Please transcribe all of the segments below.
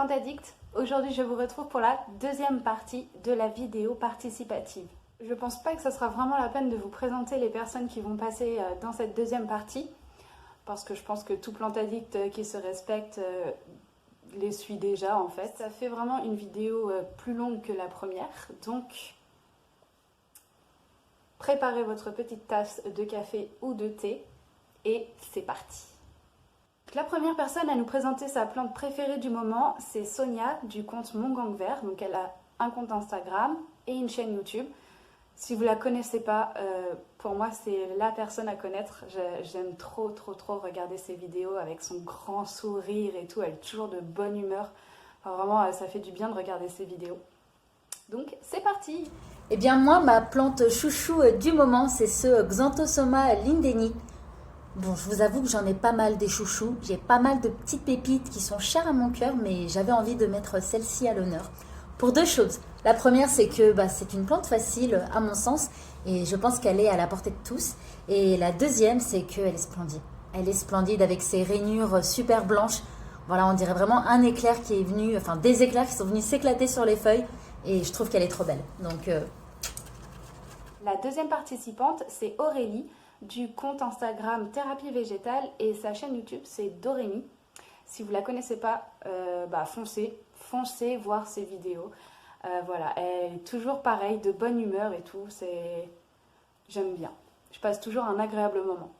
Plantes Addicts, aujourd'hui je vous retrouve pour la deuxième partie de la vidéo participative. Je pense pas que ce sera vraiment la peine de vous présenter les personnes qui vont passer dans cette deuxième partie, parce que je pense que tout Plantes Addicts qui se respecte les suit déjà en fait. Ça fait vraiment une vidéo plus longue que la première, donc préparez votre petite tasse de café ou de thé et c'est parti. La première personne à nous présenter sa plante préférée du moment, c'est Sonia du compte Mon Gang Vert. Donc elle a un compte Instagram et une chaîne YouTube. Si vous la connaissez pas, pour moi c'est la personne à connaître. J'aime trop regarder ses vidéos avec son grand sourire et tout. Elle est toujours de bonne humeur. Enfin, vraiment, ça fait du bien de regarder ses vidéos. Donc c'est parti. Eh bien moi, ma plante chouchou du moment, c'est ce Xanthosoma lindeni. Bon, je vous avoue que j'en ai pas mal des chouchous. J'ai pas mal de petites pépites qui sont chères à mon cœur, mais j'avais envie de mettre celle-ci à l'honneur. Pour deux choses. La première, c'est que c'est une plante facile, à mon sens, et je pense qu'elle est à la portée de tous. Et la deuxième, c'est qu'elle est splendide. Elle est splendide avec ses rainures super blanches. Voilà, on dirait vraiment un éclair qui est venu, enfin des éclairs qui sont venus s'éclater sur les feuilles. Et je trouve qu'elle est trop belle. Donc, La deuxième participante, c'est Aurélie du compte Instagram Thérapie Végétale et sa chaîne YouTube, c'est Dorémy. Si vous la connaissez pas, foncez voir ses vidéos. Voilà, elle est toujours pareille, de bonne humeur et tout. J'aime bien. Je passe toujours un agréable moment.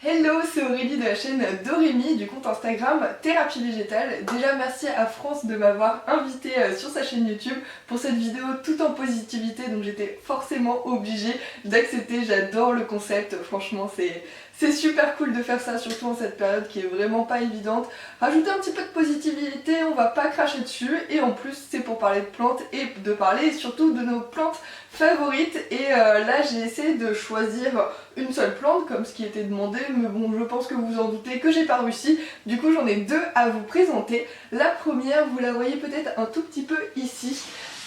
Hello, c'est Aurélie de la chaîne Dorémy du compte Instagram Thérapie Végétale. Déjà merci à France de m'avoir invitée sur sa chaîne YouTube pour cette vidéo tout en positivité, donc j'étais forcément obligée d'accepter. J'adore le concept, franchement c'est super cool de faire ça, surtout en cette période qui est vraiment pas évidente. Rajouter un petit peu de positivité, on va pas cracher dessus, et en plus c'est pour parler de plantes et de parler surtout de nos plantes favorites. Et là j'ai essayé de choisir une seule plante comme ce qui était demandé, mais bon, je pense que vous vous en doutez que j'ai pas réussi. Du coup j'en ai deux à vous présenter. La première, vous la voyez peut-être un tout petit peu ici.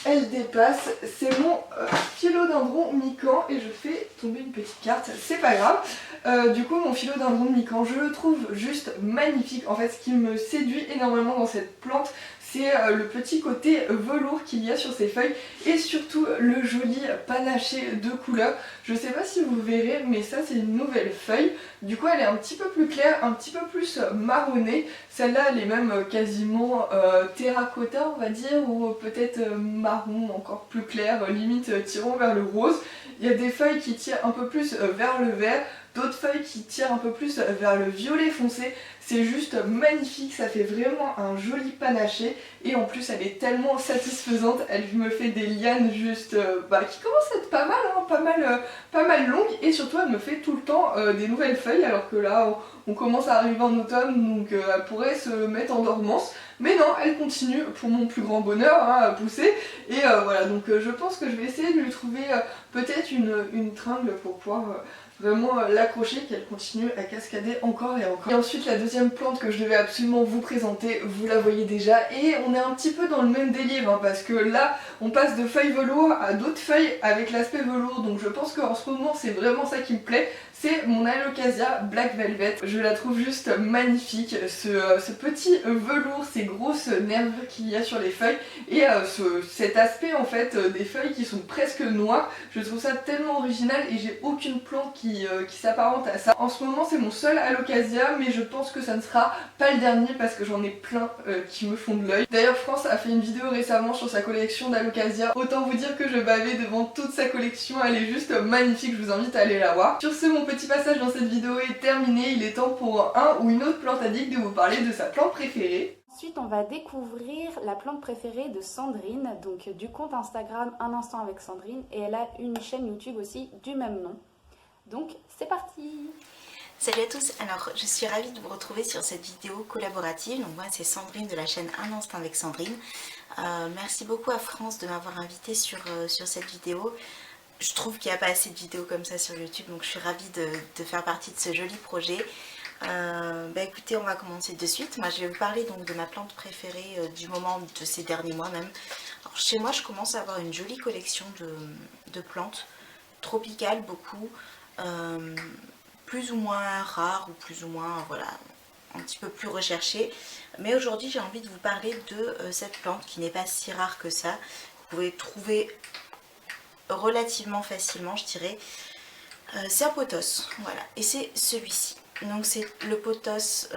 Elle dépasse, c'est mon philodendron mikan, et je fais tomber une petite carte, c'est pas grave. Du coup mon philodendron mikan, je le trouve juste magnifique. En fait, ce qui me séduit énormément dans cette plante, c'est le petit côté velours qu'il y a sur ses feuilles, et surtout le joli panaché de couleurs. Je sais pas si vous verrez, mais ça c'est une nouvelle feuille. Du coup elle est un petit peu plus claire, un petit peu plus marronnée. Celle-là elle est même quasiment terracotta on va dire, ou peut-être marron encore plus clair, limite tirant vers le rose. Il y a des feuilles qui tirent un peu plus vers le vert, d'autres feuilles qui tirent un peu plus vers le violet foncé. C'est juste magnifique, ça fait vraiment un joli panaché, et en plus elle est tellement satisfaisante. Elle me fait des lianes juste qui commencent à être pas mal, hein, pas mal longues, et surtout elle me fait tout le temps des nouvelles feuilles, alors que là on commence à arriver en automne, donc elle pourrait se mettre en dormance. Mais non, elle continue, pour mon plus grand bonheur, à pousser. Et voilà, donc je pense que je vais essayer de lui trouver peut-être une tringle pour pouvoir vraiment l'accrocher, qu'elle continue à cascader encore et encore. Et ensuite la deuxième plante que je devais absolument vous présenter, vous la voyez déjà, et on est un petit peu dans le même délire, hein, parce que là on passe de feuilles velours à d'autres feuilles avec l'aspect velours, donc je pense qu'en ce moment c'est vraiment ça qui me plaît. C'est mon Alocasia Black Velvet. Je la trouve juste magnifique, ce petit velours, ces grosses nervures qu'il y a sur les feuilles, et cet aspect en fait des feuilles qui sont presque noires. Je trouve ça tellement original, et j'ai aucune plante qui s'apparente à ça. En ce moment c'est mon seul Alocasia, mais je pense que ça ne sera pas le dernier parce que j'en ai plein qui me font de l'œil. D'ailleurs France a fait une vidéo récemment sur sa collection d'Alocasia. Autant vous dire que je bavais devant toute sa collection, elle est juste magnifique, je vous invite à aller la voir. Sur ce, mon petit passage dans cette vidéo est terminé, il est temps pour un ou une autre plante addict de vous parler de sa plante préférée. Ensuite, on va découvrir la plante préférée de Sandrine, donc du compte Instagram Un Instant avec Sandrine, et elle a une chaîne YouTube aussi du même nom. Donc, c'est parti! Salut à tous, alors je suis ravie de vous retrouver sur cette vidéo collaborative. Donc moi c'est Sandrine de la chaîne Un Instant avec Sandrine. Merci beaucoup à France de m'avoir invitée sur cette vidéo. Je trouve qu'il n'y a pas assez de vidéos comme ça sur YouTube, donc je suis ravie de faire partie de ce joli projet. Écoutez, on va commencer de suite. Moi je vais vous parler donc de ma plante préférée du moment, de ces derniers mois même. Alors, chez moi je commence à avoir une jolie collection de plantes tropicales, beaucoup. Plus ou moins rares, ou plus ou moins, voilà, un petit peu plus recherchées. Mais aujourd'hui j'ai envie de vous parler de cette plante qui n'est pas si rare que ça. Vous pouvez trouver relativement facilement, je dirais. C'est un pothos, voilà, et c'est celui-ci. Donc c'est le pothos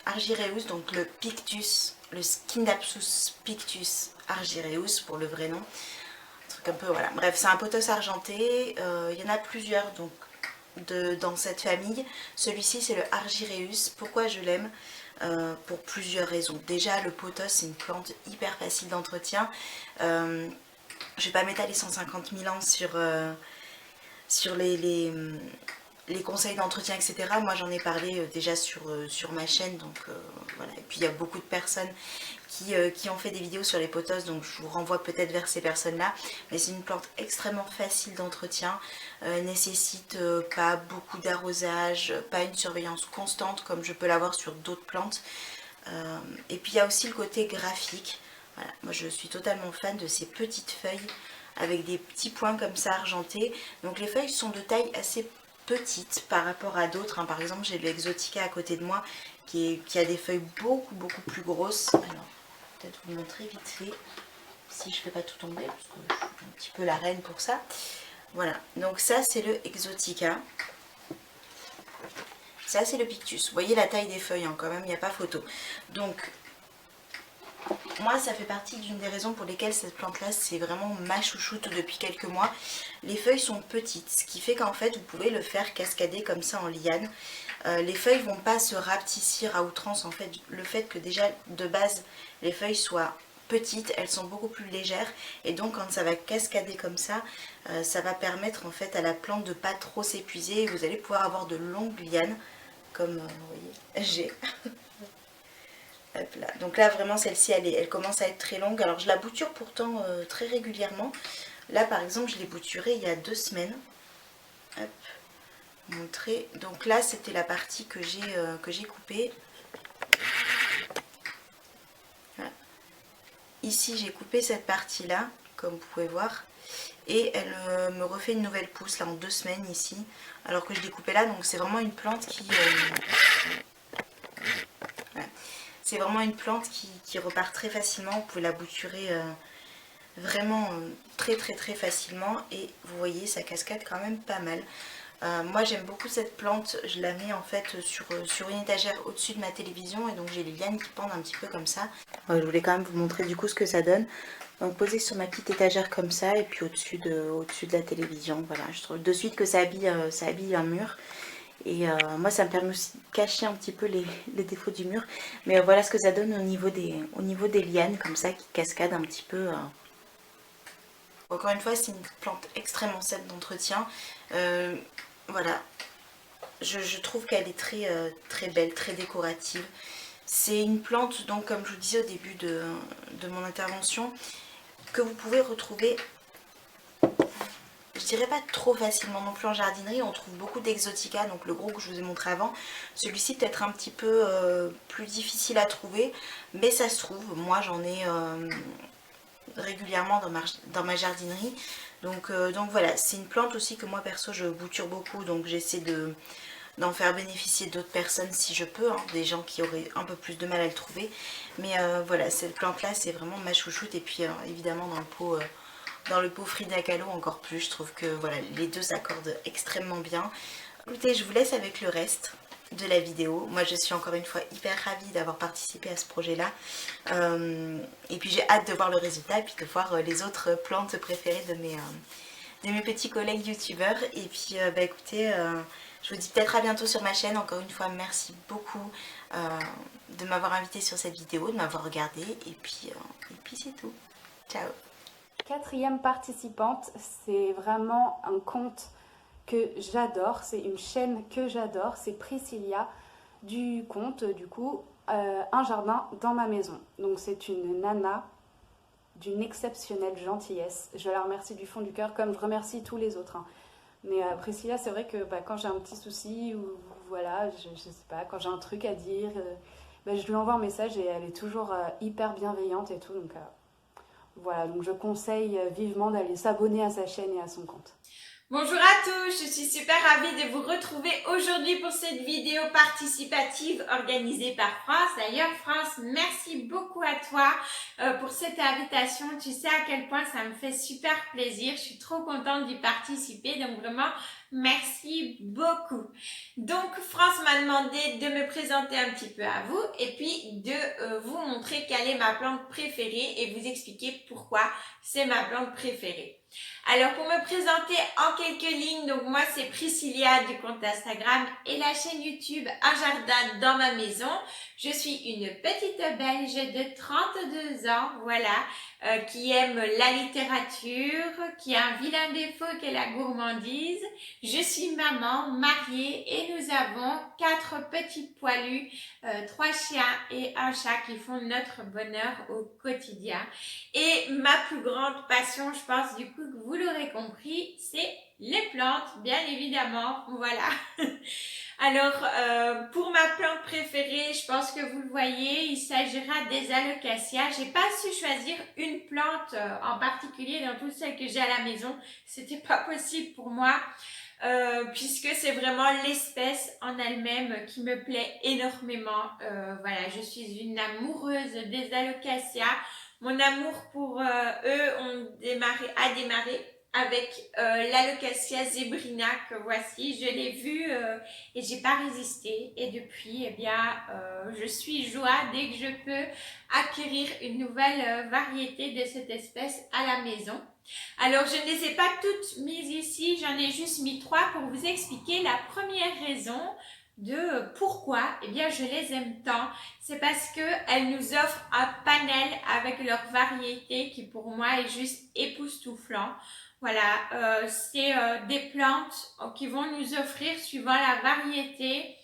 argyreus, donc le Pictus, le Scindapsus Pictus argyreus pour le vrai nom. Un truc un peu, voilà, bref, c'est un pothos argenté, il y en a plusieurs donc dans cette famille. Celui-ci c'est le argyreus. Pourquoi je l'aime? Pour plusieurs raisons. Déjà, le pothos c'est une plante hyper facile d'entretien. Je vais pas m'étaler 150 000 ans sur les conseils d'entretien, etc. Moi j'en ai parlé déjà sur ma chaîne, donc voilà. Et puis il y a beaucoup de personnes qui ont fait des vidéos sur les pothos, donc je vous renvoie peut-être vers ces personnes-là. Mais c'est une plante extrêmement facile d'entretien, nécessite pas beaucoup d'arrosage, pas une surveillance constante comme je peux l'avoir sur d'autres plantes. Et puis il y a aussi le côté graphique. Voilà. Moi je suis totalement fan de ces petites feuilles avec des petits points comme ça argentés. Donc les feuilles sont de taille assez petite par rapport à d'autres, hein. Par exemple j'ai le Exotica à côté de moi qui a des feuilles beaucoup plus grosses. Alors peut-être vous montrer vite fait si je fais pas tout tomber parce que je suis un petit peu la reine pour ça. Voilà, donc ça c'est le Exotica, ça c'est le Pictus. Vous voyez la taille des feuilles, hein, quand même il n'y a pas photo. Donc moi ça fait partie d'une des raisons pour lesquelles cette plante là c'est vraiment ma chouchoute depuis quelques mois. Les feuilles sont petites, ce qui fait qu'en fait vous pouvez le faire cascader comme ça en liane. Les feuilles vont pas se rapetissir à outrance, en fait le fait que déjà de base les feuilles soient petites, elles sont beaucoup plus légères, et donc quand ça va cascader comme ça, ça va permettre en fait à la plante de pas trop s'épuiser, et vous allez pouvoir avoir de longues lianes comme vous voyez j'ai. Hop là. Donc là vraiment celle-ci elle commence à être très longue. Alors je la bouture pourtant très régulièrement. Là par exemple je l'ai bouturée il y a 2 semaines. Hop, montrer. Donc là c'était la partie que j'ai coupée. Voilà. Ici j'ai coupé cette partie là comme vous pouvez voir. Et elle me refait une nouvelle pousse là en 2 semaines ici. Alors que je l'ai coupée là, donc c'est vraiment une plante qui... C'est vraiment une plante qui repart très facilement. Vous pouvez la bouturer vraiment très facilement. Et vous voyez, ça cascade quand même pas mal. Moi j'aime beaucoup cette plante. Je la mets en fait sur une étagère au-dessus de ma télévision. Et donc j'ai les lianes qui pendent un petit peu comme ça. Je voulais quand même vous montrer du coup ce que ça donne. Donc posé sur ma petite étagère comme ça. Et puis au-dessus de la télévision. Voilà, je trouve de suite que ça habille un mur. Et moi ça me permet aussi de cacher un petit peu les défauts du mur. Mais voilà ce que ça donne au niveau des lianes comme ça qui cascadent un petit peu. Encore une fois c'est une plante extrêmement simple d'entretien. Voilà, je trouve qu'elle est très belle, très décorative. C'est une plante donc comme je vous disais au début de mon intervention que vous pouvez retrouver... Je dirais pas trop facilement non plus en jardinerie, on trouve beaucoup d'Exotica, donc le gros que je vous ai montré avant. Celui-ci peut-être un petit peu plus difficile à trouver, mais ça se trouve. Moi j'en ai régulièrement dans ma jardinerie. Donc voilà, c'est une plante aussi que moi perso je bouture beaucoup, donc j'essaie d'en faire bénéficier d'autres personnes si je peux, hein, des gens qui auraient un peu plus de mal à le trouver. Mais voilà, cette plante là c'est vraiment ma chouchoute, et puis évidemment dans le pot Frida Kahlo encore plus, je trouve que voilà, les deux s'accordent extrêmement bien. Écoutez, je vous laisse avec le reste de la vidéo. Moi je suis encore une fois hyper ravie d'avoir participé à ce projet là, et puis j'ai hâte de voir le résultat et puis de voir les autres plantes préférées de mes petits collègues youtubeurs. Et puis bah écoutez, je vous dis peut-être à bientôt sur ma chaîne. Encore une fois merci beaucoup de m'avoir invité sur cette vidéo, de m'avoir regardé, et puis c'est tout. Ciao. 4e participante, c'est vraiment un compte que j'adore, c'est une chaîne que j'adore, c'est Priscilla du compte du coup Un jardin dans ma maison. Donc c'est une nana d'une exceptionnelle gentillesse, je la remercie du fond du cœur comme je remercie tous les autres, hein. Mais Priscilla, c'est vrai que quand j'ai un petit souci ou voilà, je sais pas, quand j'ai un truc à dire, je lui envoie un message et elle est toujours hyper bienveillante et tout, donc voilà, donc je conseille vivement d'aller s'abonner à sa chaîne et à son compte. Bonjour à tous, je suis super ravie de vous retrouver aujourd'hui pour cette vidéo participative organisée par France. D'ailleurs France, merci beaucoup à toi pour cette invitation. Tu sais à quel point ça me fait super plaisir. Je suis trop contente d'y participer, donc vraiment merci beaucoup. Donc France m'a demandé de me présenter un petit peu à vous et puis de vous montrer quelle est ma plante préférée et vous expliquer pourquoi c'est ma plante préférée. Alors pour me présenter en quelques lignes, donc moi c'est Priscilla du compte Instagram et la chaîne YouTube Un jardin dans ma maison. Je suis une petite Belge de 32 ans, voilà, qui aime la littérature, qui a un vilain défaut qu'est la gourmandise. Je suis maman, mariée et nous avons 4 petits poilus, 3 chiens et un chat qui font notre bonheur au quotidien. Et ma plus grande passion, je pense du coup que vous l'aurez compris, c'est les plantes, bien évidemment, voilà. Alors, pour ma plante préférée, je pense que vous le voyez, il s'agira des alocasias. J'ai pas su choisir une plante en particulier dans toutes celles que j'ai à la maison. C'était pas possible pour moi. Puisque c'est vraiment l'espèce en elle-même qui me plaît énormément. Voilà, je suis une amoureuse des alocasias. Mon amour pour eux a démarré avec l'alocasia zebrina que voici. Je l'ai vue et j'ai pas résisté. Et depuis, eh bien, je suis joie dès que je peux acquérir une nouvelle variété de cette espèce à la maison. Alors, je ne les ai pas toutes mises ici, j'en ai juste mis 3 pour vous expliquer la première raison de pourquoi, eh bien, je les aime tant. C'est parce qu'elles nous offrent un panel avec leurs variétés qui pour moi est juste époustouflant. Voilà, c'est des plantes qui vont nous offrir, suivant la variété,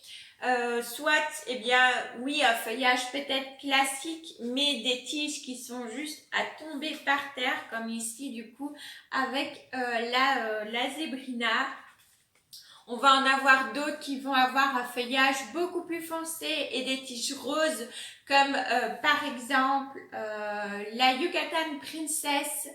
soit, eh bien, oui, un feuillage peut-être classique, mais des tiges qui sont juste à tomber par terre, comme ici, du coup, avec la zébrina. On va en avoir d'autres qui vont avoir un feuillage beaucoup plus foncé et des tiges roses, comme par exemple la Yucatan Princess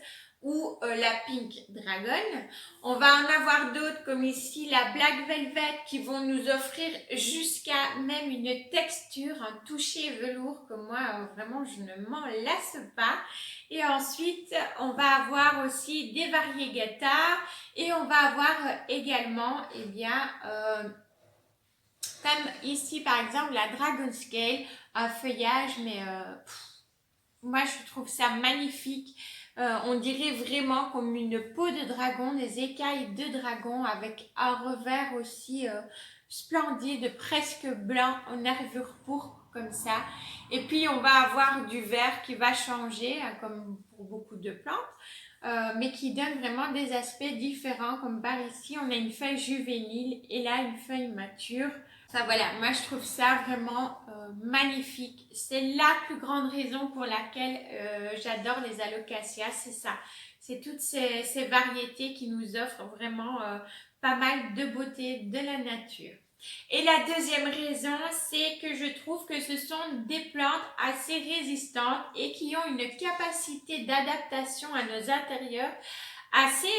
ou la Pink Dragon. On va en avoir d'autres comme ici la Black Velvet qui vont nous offrir jusqu'à même une texture, un toucher velours que moi vraiment je ne m'en lasse pas. Et ensuite on va avoir aussi des variegata et on va avoir également eh bien comme ici par exemple la Dragon Scale, un feuillage mais moi je trouve ça magnifique. On dirait vraiment comme une peau de dragon, des écailles de dragon avec un revers aussi splendide, presque blanc, en nervure pourpre comme ça. Et puis on va avoir du vert qui va changer, hein, comme pour beaucoup de plantes, mais qui donne vraiment des aspects différents, comme par ici on a une feuille juvénile et là une feuille mature. Ça, voilà, moi je trouve ça vraiment magnifique. C'est la plus grande raison pour laquelle j'adore les alocasias, c'est ça. C'est toutes ces variétés qui nous offrent vraiment pas mal de beauté de la nature. Et la deuxième raison, c'est que je trouve que ce sont des plantes assez résistantes et qui ont une capacité d'adaptation à nos intérieurs assez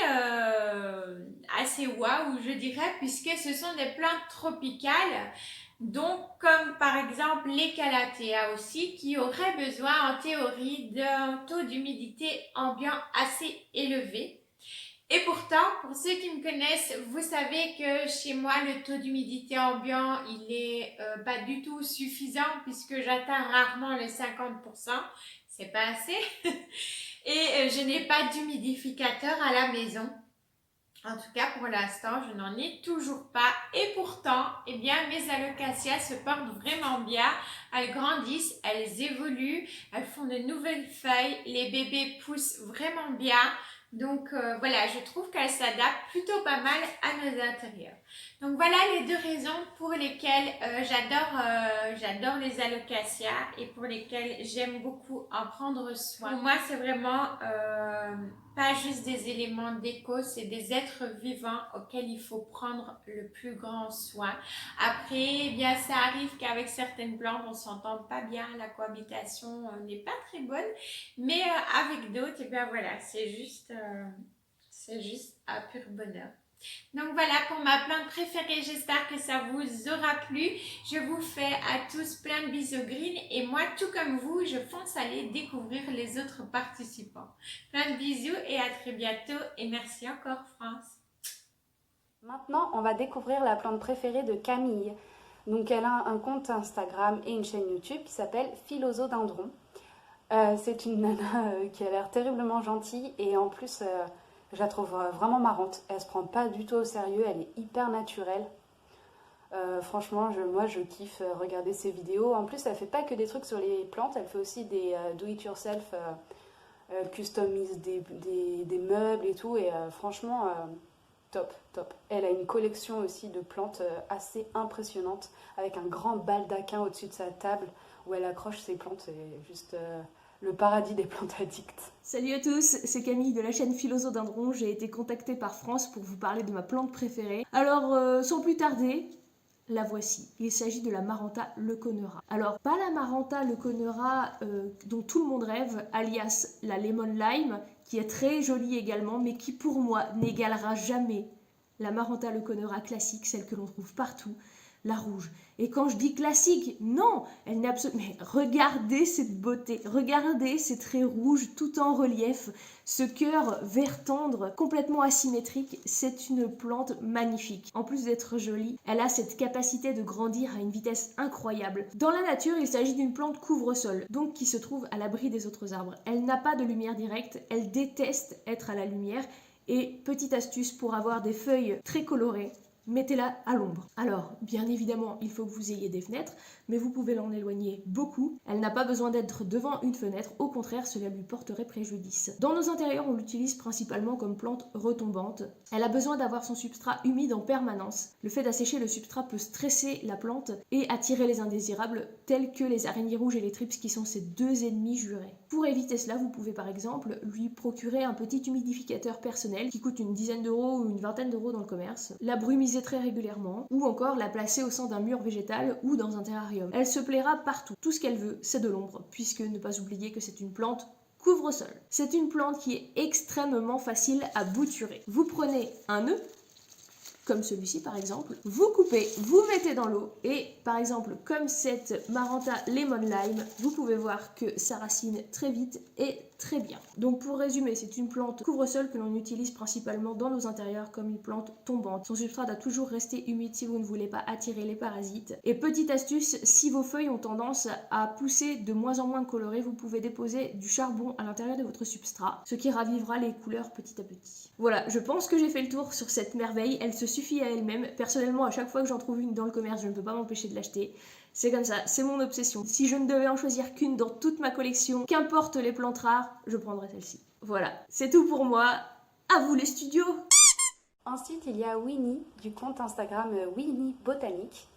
waouh, je dirais, puisque ce sont des plantes tropicales, donc comme par exemple les calathea aussi, qui auraient besoin en théorie d'un taux d'humidité ambiant assez élevé. Et pourtant, pour ceux qui me connaissent, vous savez que chez moi, le taux d'humidité ambiant, il est pas du tout suffisant puisque j'atteins rarement les 50%. C'est pas assez. Et je n'ai pas d'humidificateur à la maison. En tout cas, pour l'instant, je n'en ai toujours pas. Et pourtant, eh bien, mes alocasias se portent vraiment bien. Elles grandissent, elles évoluent, elles font de nouvelles feuilles. Les bébés poussent vraiment bien. Donc voilà, je trouve qu'elles s'adaptent plutôt pas mal à nos intérieurs. Donc voilà les deux raisons pour lesquelles j'adore les alocasias et pour lesquelles j'aime beaucoup en prendre soin. Pour moi, c'est vraiment pas juste des éléments déco, c'est des êtres vivants auxquels il faut prendre le plus grand soin. Après, eh bien, ça arrive qu'avec certaines plantes, on s'entend pas bien, la cohabitation n'est pas très bonne, mais avec d'autres, eh bien voilà, c'est juste un pur bonheur. Donc voilà pour ma plante préférée, j'espère que ça vous aura plu. Je vous fais à tous plein de bisous green et moi tout comme vous, je fonce aller découvrir les autres participants. Plein de bisous et à très bientôt et merci encore France. Maintenant, on va découvrir la plante préférée de Camille. Donc elle a un compte Instagram et une chaîne YouTube qui s'appelle Philosodendron. C'est une nana qui a l'air terriblement gentille et en plus je la trouve vraiment marrante. Elle se prend pas du tout au sérieux, elle est hyper naturelle. Franchement, moi je kiffe regarder ses vidéos. En plus, elle fait pas que des trucs sur les plantes, elle fait aussi des do-it-yourself, customise des meubles et tout. Et franchement, top, top. Elle a une collection aussi de plantes assez impressionnante avec un grand baldaquin au-dessus de sa table où elle accroche ses plantes. C'est juste le paradis des plantes addictes. Salut à tous, c'est Camille de la chaîne Philosodendron. J'ai été contactée par France pour vous parler de ma plante préférée. Alors, sans plus tarder, la voici. Il s'agit de la Maranta leuconera. Alors, pas la Maranta leuconera dont tout le monde rêve, alias la Lemon Lime, qui est très jolie également, mais qui pour moi n'égalera jamais la Maranta leuconera classique, celle que l'on trouve partout, la rouge. Et quand je dis classique, non, elle n'est absolument... Mais regardez cette beauté, regardez ces traits rouges tout en relief, ce cœur vert tendre, complètement asymétrique, c'est une plante magnifique. En plus d'être jolie, elle a cette capacité de grandir à une vitesse incroyable. Dans la nature, il s'agit d'une plante couvre-sol, donc qui se trouve à l'abri des autres arbres. Elle n'a pas de lumière directe, elle déteste être à la lumière, et petite astuce pour avoir des feuilles très colorées, mettez-la à l'ombre. Alors, bien évidemment, il faut que vous ayez des fenêtres, mais vous pouvez l'en éloigner beaucoup. Elle n'a pas besoin d'être devant une fenêtre, au contraire, cela lui porterait préjudice. Dans nos intérieurs, on l'utilise principalement comme plante retombante. Elle a besoin d'avoir son substrat humide en permanence. Le fait d'assécher le substrat peut stresser la plante et attirer les indésirables, tels que les araignées rouges et les thrips, qui sont ses deux ennemis jurés. Pour éviter cela, vous pouvez par exemple lui procurer un petit humidificateur personnel qui coûte une dizaine d'euros ou une vingtaine d'euros dans le commerce, la brumiser très régulièrement, ou encore la placer au sein d'un mur végétal ou dans un terrarium. Elle se plaira partout. Tout ce qu'elle veut, c'est de l'ombre, puisque ne pas oublier que c'est une plante couvre-sol. C'est une plante qui est extrêmement facile à bouturer. Vous prenez un nœud, comme celui-ci par exemple, vous coupez, vous mettez dans l'eau, et par exemple comme cette Maranta Lemon Lime, vous pouvez voir que ça racine très vite et très bien. Donc pour résumer, c'est une plante couvre-sol que l'on utilise principalement dans nos intérieurs comme une plante tombante. Son substrat doit toujours rester humide si vous ne voulez pas attirer les parasites. Et petite astuce, si vos feuilles ont tendance à pousser de moins en moins colorées, vous pouvez déposer du charbon à l'intérieur de votre substrat, ce qui ravivera les couleurs petit à petit. Voilà, je pense que j'ai fait le tour sur cette merveille, elle se suffit à elle-même. Personnellement, à chaque fois que j'en trouve une dans le commerce, je ne peux pas m'empêcher de l'acheter. C'est comme ça, c'est mon obsession. Si je ne devais en choisir qu'une dans toute ma collection, qu'importe les plantes rares, je prendrais celle-ci. Voilà, c'est tout pour moi. À vous les studios! Ensuite, il y a Winnie du compte Instagram Winnie Botanique.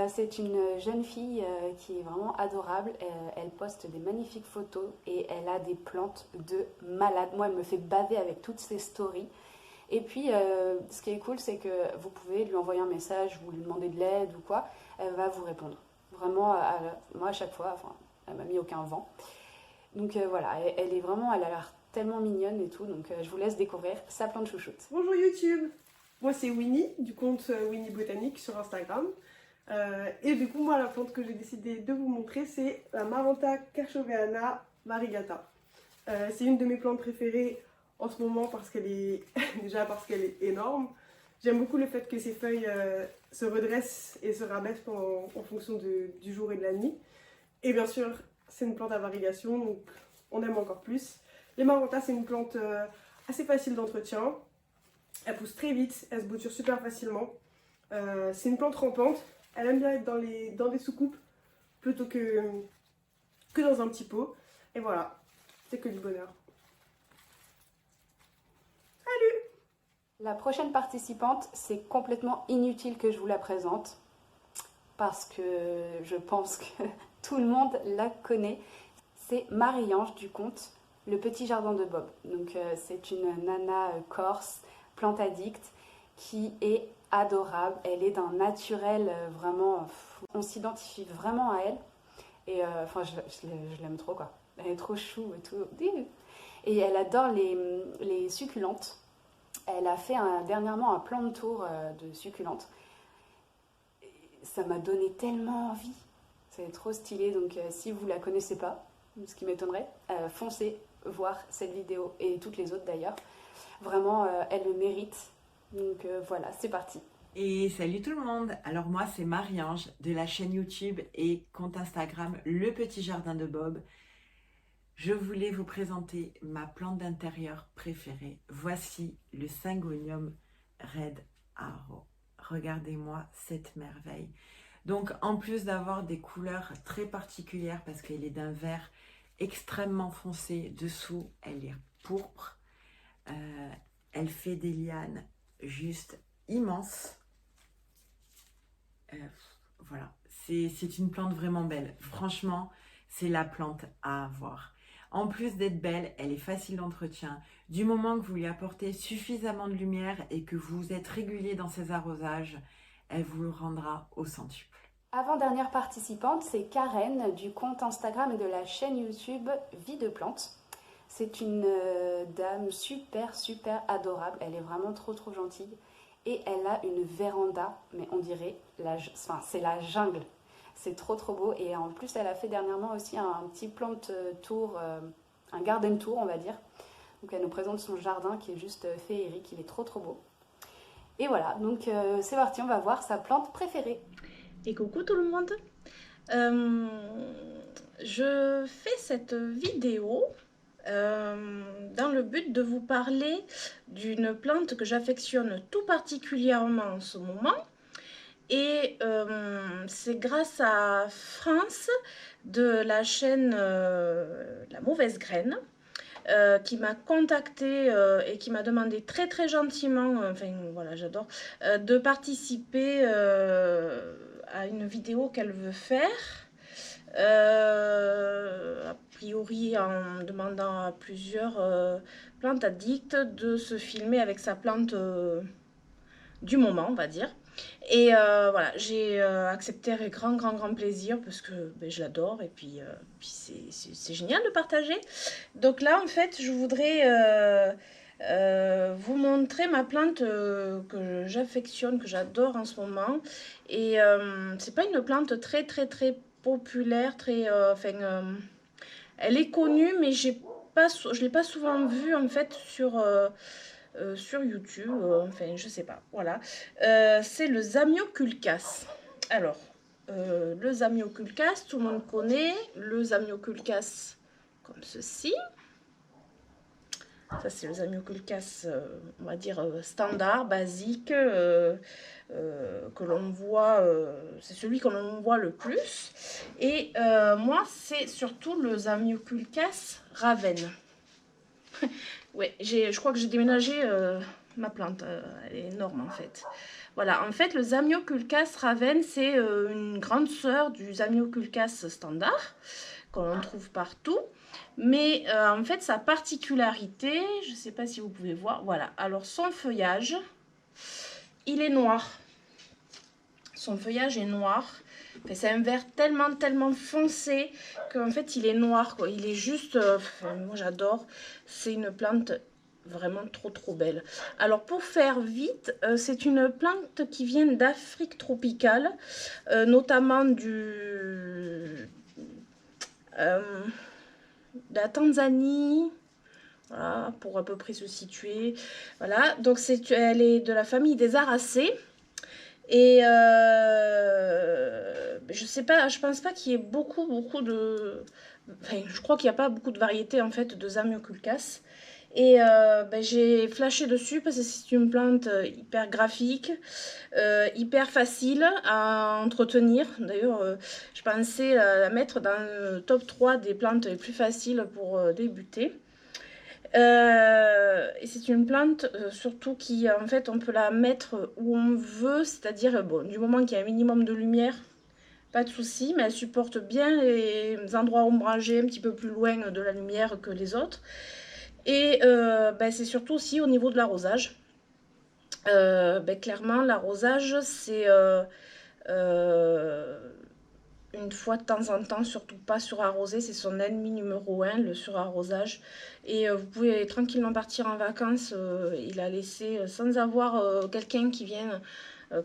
C'est une jeune fille qui est vraiment adorable. Elle poste des magnifiques photos et elle a des plantes de malade. Moi, elle me fait baver avec toutes ses stories. Et puis, ce qui est cool, c'est que vous pouvez lui envoyer un message, vous lui demandez de l'aide ou quoi, elle va vous répondre. Vraiment, moi, à chaque fois, enfin, elle m'a mis aucun vent. Donc voilà, elle est vraiment, elle a l'air tellement mignonne et tout, donc je vous laisse découvrir sa plante chouchoute. Bonjour YouTube, moi c'est Winnie du compte Winnie Botanique sur Instagram. Et du coup, moi, la plante que j'ai décidé de vous montrer, c'est la Maranta Kerchoveana variegata. C'est une de mes plantes préférées en ce moment parce qu'elle est déjà parce qu'elle est énorme. J'aime beaucoup le fait que ses feuilles se redressent et se rabaissent en fonction du jour et de la nuit. Et bien sûr, c'est une plante à variegation, donc on aime encore plus. Les Maranta, c'est une plante assez facile d'entretien. Elle pousse très vite, elle se bouture super facilement. C'est une plante rampante. Elle aime bien être dans des soucoupes plutôt que dans un petit pot. Et voilà, c'est que du bonheur. La prochaine participante, c'est complètement inutile que je vous la présente parce que je pense que tout le monde la connaît. C'est Marie-Ange du compte Le Petit Jardin de Bob. Donc c'est une nana corse, plante addict, qui est adorable. Elle est d'un naturel vraiment... on s'identifie vraiment à elle. Et enfin, je l'aime trop, quoi. Elle est trop chou et tout. Et elle adore les succulentes. Elle a fait dernièrement un plan de tour de succulentes. Ça m'a donné tellement envie. C'est trop stylé, donc si vous la connaissez pas, ce qui m'étonnerait, foncez voir cette vidéo et toutes les autres d'ailleurs. Vraiment, elle le mérite. Donc voilà, c'est parti. Et salut tout le monde. Alors moi c'est Marie-Ange de la chaîne YouTube et compte Instagram Le Petit Jardin de Bob. Je voulais vous présenter ma plante d'intérieur préférée. Voici le Syngonium Red Arrow. Regardez-moi cette merveille. Donc en plus d'avoir des couleurs très particulières parce qu'elle est d'un vert extrêmement foncé, dessous elle est pourpre, elle fait des lianes juste immenses. Voilà, c'est une plante vraiment belle. Franchement, c'est la plante à avoir. En plus d'être belle, elle est facile d'entretien. Du moment que vous lui apportez suffisamment de lumière et que vous êtes régulier dans ses arrosages, elle vous le rendra au centuple. Avant-dernière participante, c'est Karen du compte Instagram et de la chaîne YouTube Vie de Plantes. C'est une dame super adorable. Elle est vraiment trop gentille. Et elle a une véranda, mais on dirait, c'est la jungle. C'est trop beau. Et en plus, elle a fait dernièrement aussi un petit plante tour, un garden tour, on va dire. Donc elle nous présente son jardin qui est juste féerique. Il est trop beau. Et voilà, donc c'est parti, on va voir sa plante préférée. Et coucou tout le monde. Je fais cette vidéo dans le but de vous parler d'une plante que j'affectionne tout particulièrement en ce moment. Et c'est grâce à France de la chaîne La Mauvaise Graine qui m'a contacté et qui m'a demandé très gentiment, enfin voilà j'adore, de participer à une vidéo qu'elle veut faire. A priori en demandant à plusieurs plantes addictes de se filmer avec sa plante du moment, on va dire. Et voilà, j'ai accepté avec grand plaisir parce que je l'adore et puis c'est génial de partager. Donc là en fait je voudrais vous montrer ma plante que j'affectionne, que j'adore en ce moment. Et c'est pas une plante très populaire, elle est connue mais je l'ai pas souvent vue en fait sur YouTube, enfin je sais pas, voilà. C'est le Zamioculcas. Alors, le Zamioculcas, tout le monde connaît le Zamioculcas comme ceci. Ça c'est le Zamioculcas, on va dire standard, basique, que l'on voit, c'est celui que l'on voit le plus. Et moi c'est surtout le Zamioculcas Raven. Ouais, je crois que j'ai déménagé ma plante, elle est énorme en fait. Voilà, en fait le Zamioculcas Raven c'est une grande sœur du Zamioculcas standard qu'on trouve partout. Mais en fait sa particularité, je ne sais pas si vous pouvez voir, voilà. Alors son feuillage, il est noir. Son feuillage est noir. Enfin, c'est un vert tellement foncé qu'en fait il est noir, quoi. Il est juste, moi j'adore. C'est une plante vraiment trop belle. Alors pour faire vite, c'est une plante qui vient d'Afrique tropicale, notamment de la Tanzanie, voilà, pour à peu près se situer. Voilà, donc elle est de la famille des Aracées. Et je sais pas, je pense pas qu'il y ait beaucoup de... Enfin, je crois qu'il n'y a pas beaucoup de variétés en fait de Zamioculcas. Et j'ai flashé dessus parce que c'est une plante hyper graphique, hyper facile à entretenir. D'ailleurs, je pensais la mettre dans le top 3 des plantes les plus faciles pour débuter. Et c'est une plante surtout qui en fait on peut la mettre où on veut, c'est-à-dire bon, du moment qu'il y a un minimum de lumière, pas de souci, mais elle supporte bien les endroits ombragés un petit peu plus loin de la lumière que les autres. Et c'est surtout aussi au niveau de l'arrosage. Clairement l'arrosage c'est une une fois de temps en temps, surtout pas surarroser, c'est son ennemi numéro 1, le surarrosage. Et vous pouvez tranquillement partir en vacances, il a laissé sans avoir quelqu'un qui vienne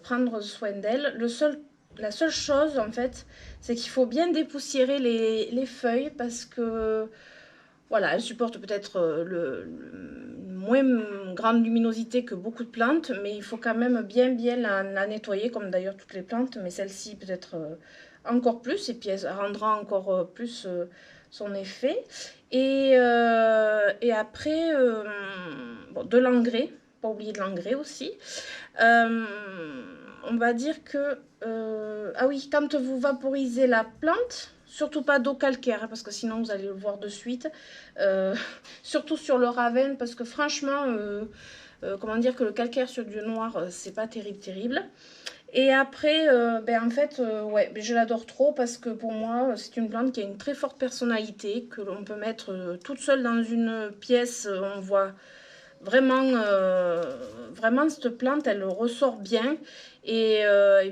prendre soin d'elle. La seule chose en fait, c'est qu'il faut bien dépoussiérer les feuilles parce que voilà, elle supporte peut-être moins grande luminosité que beaucoup de plantes, mais il faut quand même bien la nettoyer, comme d'ailleurs toutes les plantes, mais celle-ci peut-être encore plus, et puis elle rendra encore plus son effet. Et après, bon, de l'engrais, pas oublier de l'engrais aussi. On va dire que, ah oui, quand vous vaporisez la plante, surtout pas d'eau calcaire, parce que sinon vous allez le voir de suite. Surtout sur le ravenne, parce que franchement, comment dire que le calcaire sur du noir, c'est pas terrible. Et après, en fait, ouais, je l'adore trop parce que pour moi, c'est une plante qui a une très forte personnalité, que l'on peut mettre toute seule dans une pièce. On voit vraiment, vraiment cette plante, elle ressort bien. Et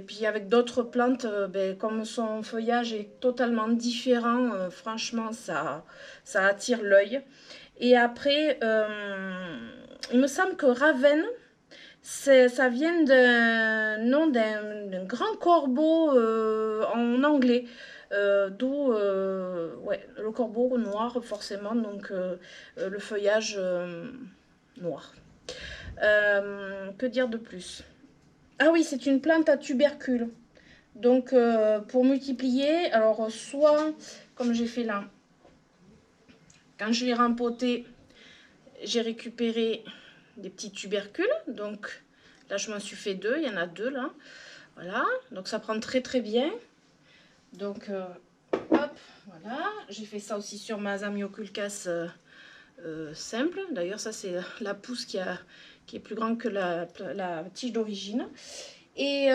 puis avec d'autres plantes, comme son feuillage est totalement différent, franchement, ça attire l'œil. Et après, il me semble que Ravenne, ça vient d'un nom d'un grand corbeau en anglais. D'où ouais, le corbeau noir forcément, donc le feuillage noir. Que dire de plus? Ah oui, c'est une plante à tubercules. Donc pour multiplier, alors soit comme j'ai fait là, quand je l'ai rempotée, j'ai récupéré des petits tubercules. Donc là je m'en suis fait 2, il y en a 2 là. Voilà, donc ça prend très bien. Donc hop, voilà, j'ai fait ça aussi sur ma Zamioculcas simple. D'ailleurs ça c'est la pousse qui est plus grande que la tige d'origine. Et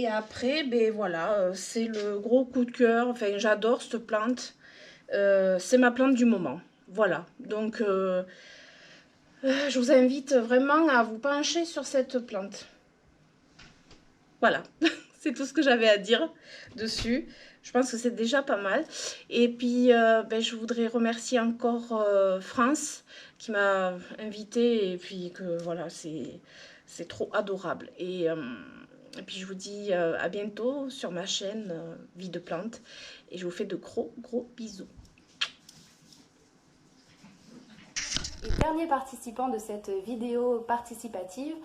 après, voilà, c'est le gros coup de cœur. Enfin, j'adore cette plante. C'est ma plante du moment. Voilà, donc je vous invite vraiment à vous pencher sur cette plante. Voilà, c'est tout ce que j'avais à dire dessus. Je pense que c'est déjà pas mal. Et puis, je voudrais remercier encore France qui m'a invitée. Et puis que voilà, c'est trop adorable. Et puis, je vous dis à bientôt sur ma chaîne Vie de Plante. Et je vous fais de gros bisous. Et dernier participant de cette vidéo participative,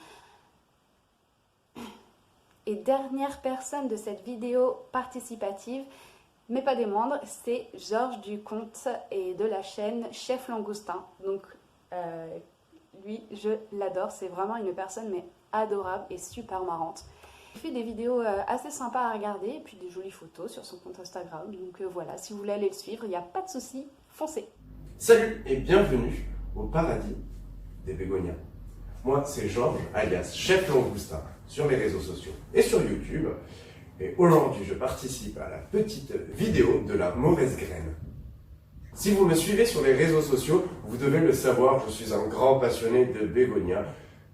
et dernière personne de cette vidéo participative, mais pas des moindres, c'est Georges du compte et de la chaîne Chef Langoustin. Donc lui, je l'adore, c'est vraiment une personne mais adorable et super marrante. Il fait des vidéos assez sympas à regarder et puis des jolies photos sur son compte Instagram. Donc voilà, si vous voulez aller le suivre, il n'y a pas de souci, foncez. Salut et bienvenue au paradis des bégonias. Moi, c'est Georges, alias Chef Langoustin, sur les réseaux sociaux et sur YouTube. Et aujourd'hui, je participe à la petite vidéo de la mauvaise graine. Si vous me suivez sur les réseaux sociaux, vous devez le savoir, je suis un grand passionné de bégonias.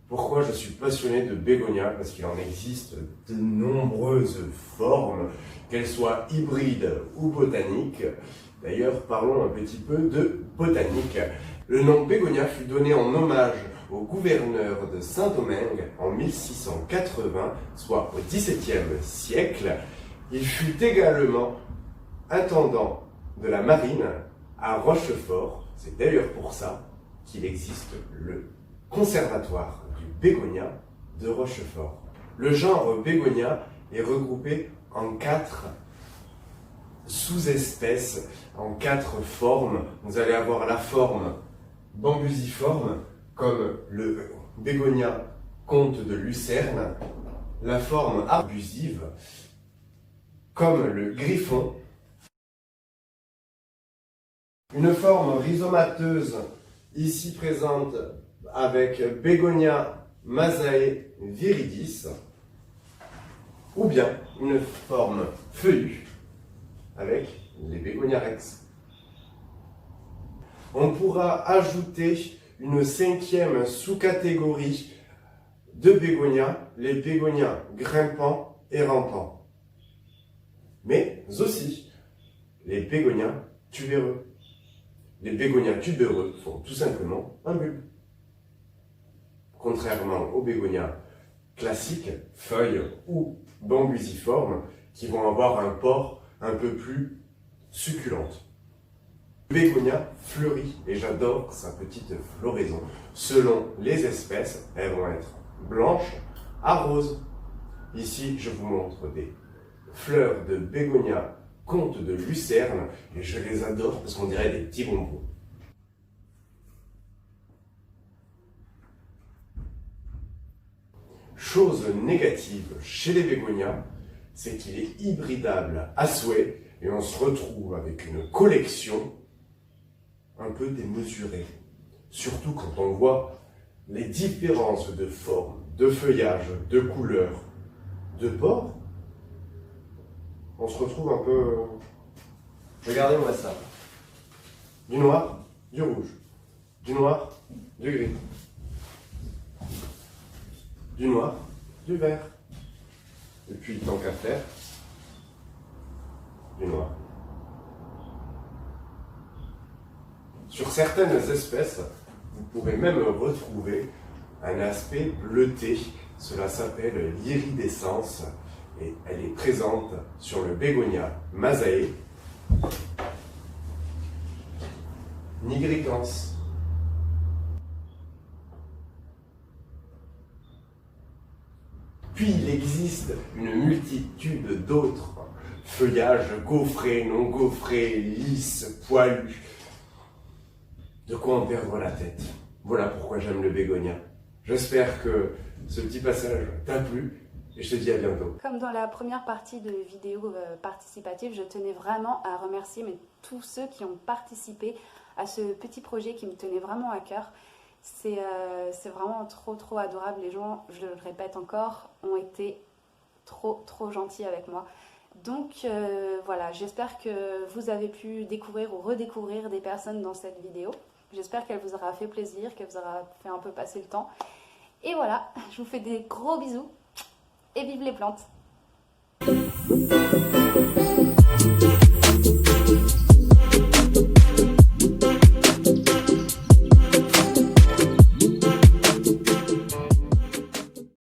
Pourquoi je suis passionné de bégonias? Parce qu'il en existe de nombreuses formes, qu'elles soient hybrides ou botaniques. D'ailleurs, parlons un petit peu de botanique. Le nom bégonia fut donné en hommage au gouverneur de Saint-Domingue en 1680, soit au XVIIe siècle. Il fut également intendant de la marine à Rochefort. C'est d'ailleurs pour ça qu'il existe le conservatoire du bégonia de Rochefort. Le genre bégonia est regroupé en 4 sous-espèces, en 4 formes. Vous allez avoir la forme bambusiforme, comme le bégonia comte de Lucerne, la forme arbusive, comme le griffon, une forme rhizomateuse, ici présente avec Bégonia mazae viridis, ou bien une forme feuillue avec les Bégonia rex. On pourra ajouter une 5e sous-catégorie de bégonias, les bégonias grimpants et rampants. mais aussi les bégonias tubéreux. Les bégonias tubéreux font tout simplement un bulbe. Contrairement aux bégonias classiques, feuilles ou bambusiformes, qui vont avoir un port un peu plus succulente. Le bégonia fleurit et j'adore sa petite floraison. Selon les espèces, elles vont être blanches à roses. Ici, je vous montre des fleurs de bégonia comte de Lucerne et je les adore parce qu'on dirait des petits bonbons. Chose négative chez les bégonias, c'est qu'il est hybridable à souhait et on se retrouve avec une collection un peu démesurée. Surtout quand on voit les différences de forme, de feuillage, de couleur, de port. On se retrouve un peu... Regardez-moi ça. Du noir, du rouge. Du noir, du gris. Du noir, du vert. Et puis, tant qu'à faire, du noir. Sur certaines espèces, vous pourrez même retrouver un aspect bleuté. Cela s'appelle l'iridescence et elle est présente sur le bégonia Mazae nigricans. Puis il existe une multitude d'autres feuillages gaufrés, non gaufrés, lisses, poilus. De quoi en perdre la tête. Voilà pourquoi j'aime le bégonia. J'espère que ce petit passage t'a plu et je te dis à bientôt. Comme dans la première partie de vidéo participative, je tenais vraiment à remercier tous ceux qui ont participé à ce petit projet qui me tenait vraiment à cœur. C'est vraiment trop adorable. Les gens, je le répète encore, ont été trop gentils avec moi. Donc voilà, j'espère que vous avez pu découvrir ou redécouvrir des personnes dans cette vidéo. J'espère qu'elle vous aura fait plaisir, qu'elle vous aura fait un peu passer le temps. Et voilà, je vous fais des gros bisous et vive les plantes!